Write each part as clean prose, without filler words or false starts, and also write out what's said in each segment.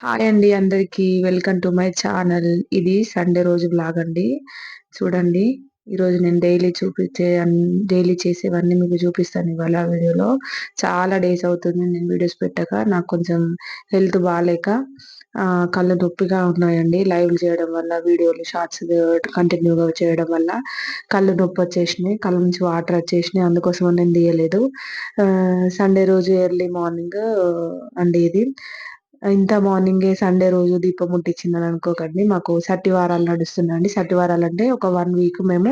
Hi అండి అందరికి. Welcome to my channel. ఇది సండే రోజు బ్లాగ్ అండి. చూడండి, ఈరోజు నేను డైలీ చేసేవన్నీ మీకు చూపిస్తాను ఇవాళ వీడియోలో. చాలా డేస్ అవుతుంది నేను వీడియోస్ పెట్టక. నాకు కొంచెం హెల్త్ బాగాలేక కళ్ళు నొప్పిగా ఉన్నాయండి. లైవ్లు చేయడం వల్ల, వీడియోలు షార్ట్స్ కంటిన్యూగా చేయడం వల్ల కళ్ళు నొప్పి వచ్చేసినాయి, కళ్ళ నుంచి వాటర్ వచ్చేసినాయి. అందుకోసం నేను తీయలేదు. సండే రోజు ఎర్లీ మార్నింగ్ అండి ఇది. ఇంత మార్నింగే సండే రోజు దీపం ముట్టించిందని అనుకోకండి. మాకు సట్టివారాలు నడుస్తున్నాయండి. సట్టివారాలు అంటే ఒక 1 వీక్ మేము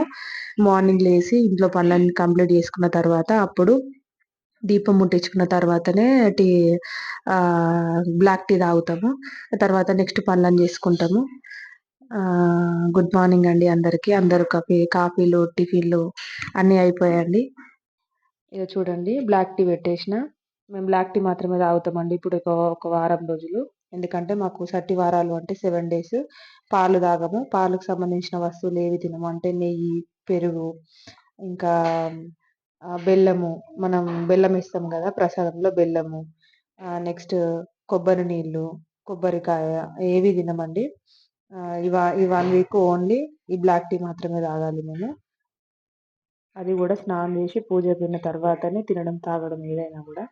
మార్నింగ్ లేసి ఇంట్లో పనులన్నీ కంప్లీట్ చేసుకున్న తర్వాత అప్పుడు దీపం ముట్టించుకున్న తర్వాతనే ఆ బ్లాక్ టీ తాగుతాము. తర్వాత నెక్స్ట్ పనులను చేసుకుంటాము. గుడ్ మార్నింగ్ అండి అందరికి. అందరు కాఫీలు టిఫిన్లు అన్నీ అయిపోయాయండి. ఇక చూడండి, బ్లాక్ టీ పెట్టేసిన. మేము బ్లాక్ టీ మాత్రమే తాగుతామండి ఇప్పుడు ఒక వారం రోజులు. ఎందుకంటే మాకు సట్టి వారాలు అంటే 7 days పాలు తాగము. పాలకు సంబంధించిన వస్తువులు ఏవి తినము. అంటే నెయ్యి, పెరుగు, ఇంకా బెల్లము. మనం బెల్లం ఇస్తాం కదా ప్రసాదంలో, బెల్లము, నెక్స్ట్ కొబ్బరి నీళ్ళు, కొబ్బరికాయ ఏవి తినమండి. ఈ 1 week ఓన్లీ ఈ బ్లాక్ టీ మాత్రమే తాగాలి మేము. అది కూడా స్నానం చేసి పూజ అయిపోయిన తర్వాతనే తినడం తాగడం ఏదైనా కూడా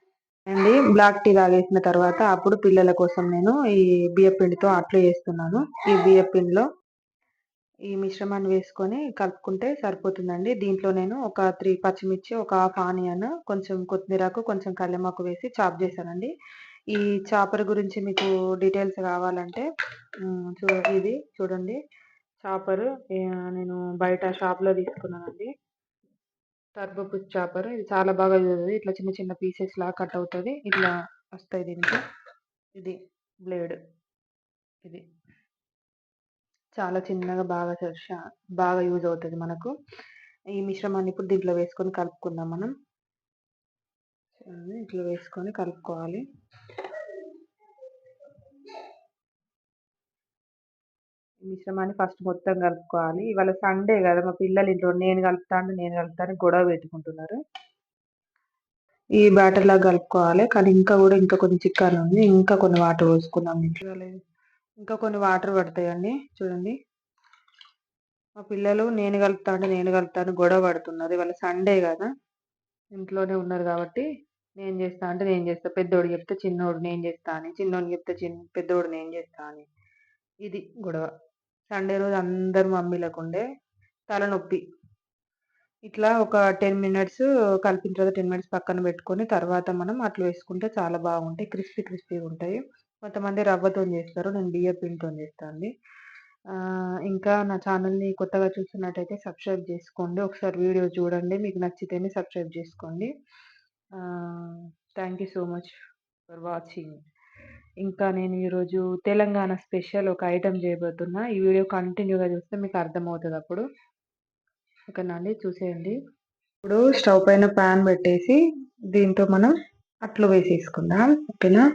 అండి. బ్లాక్ టీ తాగేసిన తర్వాత అప్పుడు పిల్లల కోసం నేను ఈ బియ్యం పిండితో అట్లు చేస్తున్నాను. ఈ బియ్యం పిండిలో ఈ మిశ్రమాన్ని వేసుకొని కలుపుకుంటే సరిపోతుందండి. దీంట్లో నేను ఒక 3 పచ్చిమిర్చి, ఒక హాఫ్ ఆనియన్, కొంచెం కొత్తిమీరకు, కొంచెం కల్లెమాకు వేసి చాప్ చేశానండి. ఈ చాపర్ గురించి మీకు డీటెయిల్స్ కావాలంటే ఇది చూడండి. చాపర్ నేను బయట షాప్లో తీసుకున్నానండి. Turbo chopper. ఇది చాలా బాగా యూజ్ అవుతుంది. ఇట్లా చిన్న చిన్న పీసెస్ లాగా కట్ అవుతుంది. ఇట్లా వస్తాయి దీనికి. ఇది బ్లేడ్. ఇది చాలా చిన్నగా బాగా యూజ్ అవుతుంది మనకు. ఈ మిశ్రమాన్ని ఇప్పుడు దీంట్లో వేసుకొని కలుపుకుందాం మనం. ఇట్లా వేసుకొని కలుపుకోవాలి. మిశ్రమాన్ని ఫస్ట్ మొత్తం కలుపుకోవాలి. ఇవాళ సండే కదా, మా పిల్లలు ఇంట్లో నేను కలుపుతాను గొడవ పెట్టుకుంటున్నారు. ఈ బ్యాటర్ లాగా కలుపుకోవాలి. కానీ ఇంకా కొంచెం చిక్కగా ఉంది. ఇంకా కొన్ని వాటర్ పోసుకుందాం. ఇంకా కొన్ని వాటర్ పడతాయండి. చూడండి, మా పిల్లలు నేను కలుపుతాను గొడవ పడుతున్నారు. ఇవాళ సండే కదా, ఇంట్లోనే ఉన్నారు కాబట్టి నేను చేస్తా. పెద్దోడు చెప్తే చిన్నోడు నేను చేస్తా అని, చిన్నోడు చెప్తే పెద్దోడు నేను చేస్తా అని. ఇది గొడవ. సండే రోజు అందరు మమ్మీలకు ఉండే తలనొప్పి. ఇట్లా ఒక 10 minutes కలిపిన తర్వాత 10 minutes పక్కన పెట్టుకొని తర్వాత మనం అట్లు వేసుకుంటే చాలా బాగుంటాయి. క్రిస్పీగా ఉంటాయి. కొంతమంది రవ్వతో చేస్తారు, నేను బియ్యం పిండితో చేస్తాను. ఇంకా నా ఛానల్ని కొత్తగా చూస్తున్నట్టయితే సబ్స్క్రైబ్ చేసుకోండి. ఒకసారి వీడియో చూడండి, మీకు నచ్చితేనే సబ్స్క్రైబ్ చేసుకోండి. Thank you so much for watching. ఇంకా నేను ఈరోజు తెలంగాణ స్పెషల్ ఒక ఐటెం చేయబోతున్నా. ఈ వీడియో కంటిన్యూగా చూస్తే మీకు అర్థమవుతుంది అప్పుడు. ఓకేనా అండి, చూసేయండి. ఇప్పుడు స్టవ్ పైన ప్యాన్ పెట్టేసి దీంతో మనం అట్లు వేసేసుకుందాం. ఓకేనా,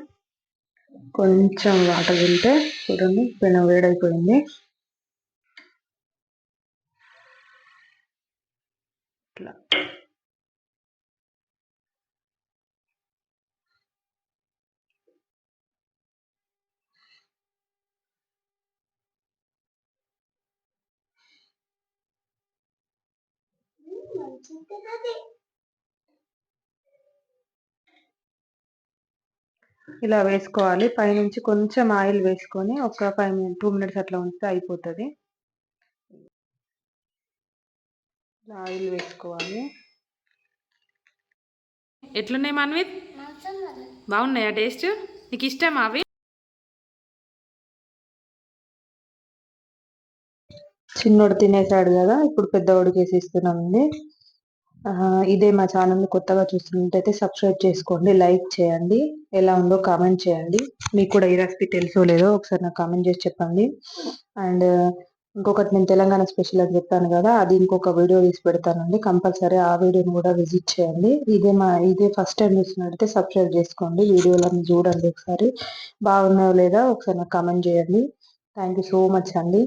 కొంచెం వాటర్ వెళ్తే చూడండి పెనం వేడైపోయింది. ఇట్లా ఇలా వేసుకోవాలి. పైనుంచి కొంచెం ఆయిల్ వేసుకొని ఒక 2 minutes అట్లా ఉంచితే అయిపోతుంది. ఆయిల్ వేసుకోవాలి. ఎట్లున్నాయి మాన్విత్? బాగున్నాయా టేస్ట్? నీకు ఇష్టమా అవి? చిన్నోడు తినేసాడు కదా, ఇప్పుడు పెద్దవాడికి వేసి ఇస్తున్నామండి. ఇదే మా ఛానల్ కొత్తగా చూస్తున్నట్టయితే సబ్స్క్రైబ్ చేసుకోండి, లైక్ చేయండి, ఎలా ఉందో కామెంట్ చేయండి. మీకు కూడా ఈ రెసిపీ తెలుసో లేదో ఒకసారి నాకు కామెంట్ చేసి చెప్పండి. అండ్ ఇంకొకటి, నేను తెలంగాణ స్పెషల్ అని చెప్పాను కదా, అది ఇంకొక వీడియో తీసి పెడతానండి. కంపల్సరీ ఆ వీడియోని కూడా విజిట్ చేయండి. ఇదే ఫస్ట్ టైం చూస్తున్నట్టయితే సబ్స్క్రైబ్ చేసుకోండి, వీడియోలను చూడండి, ఒకసారి బాగున్నాయో లేదా ఒకసారి నాకు కామెంట్ చేయండి. థ్యాంక్ యూ సో మచ్ అండి.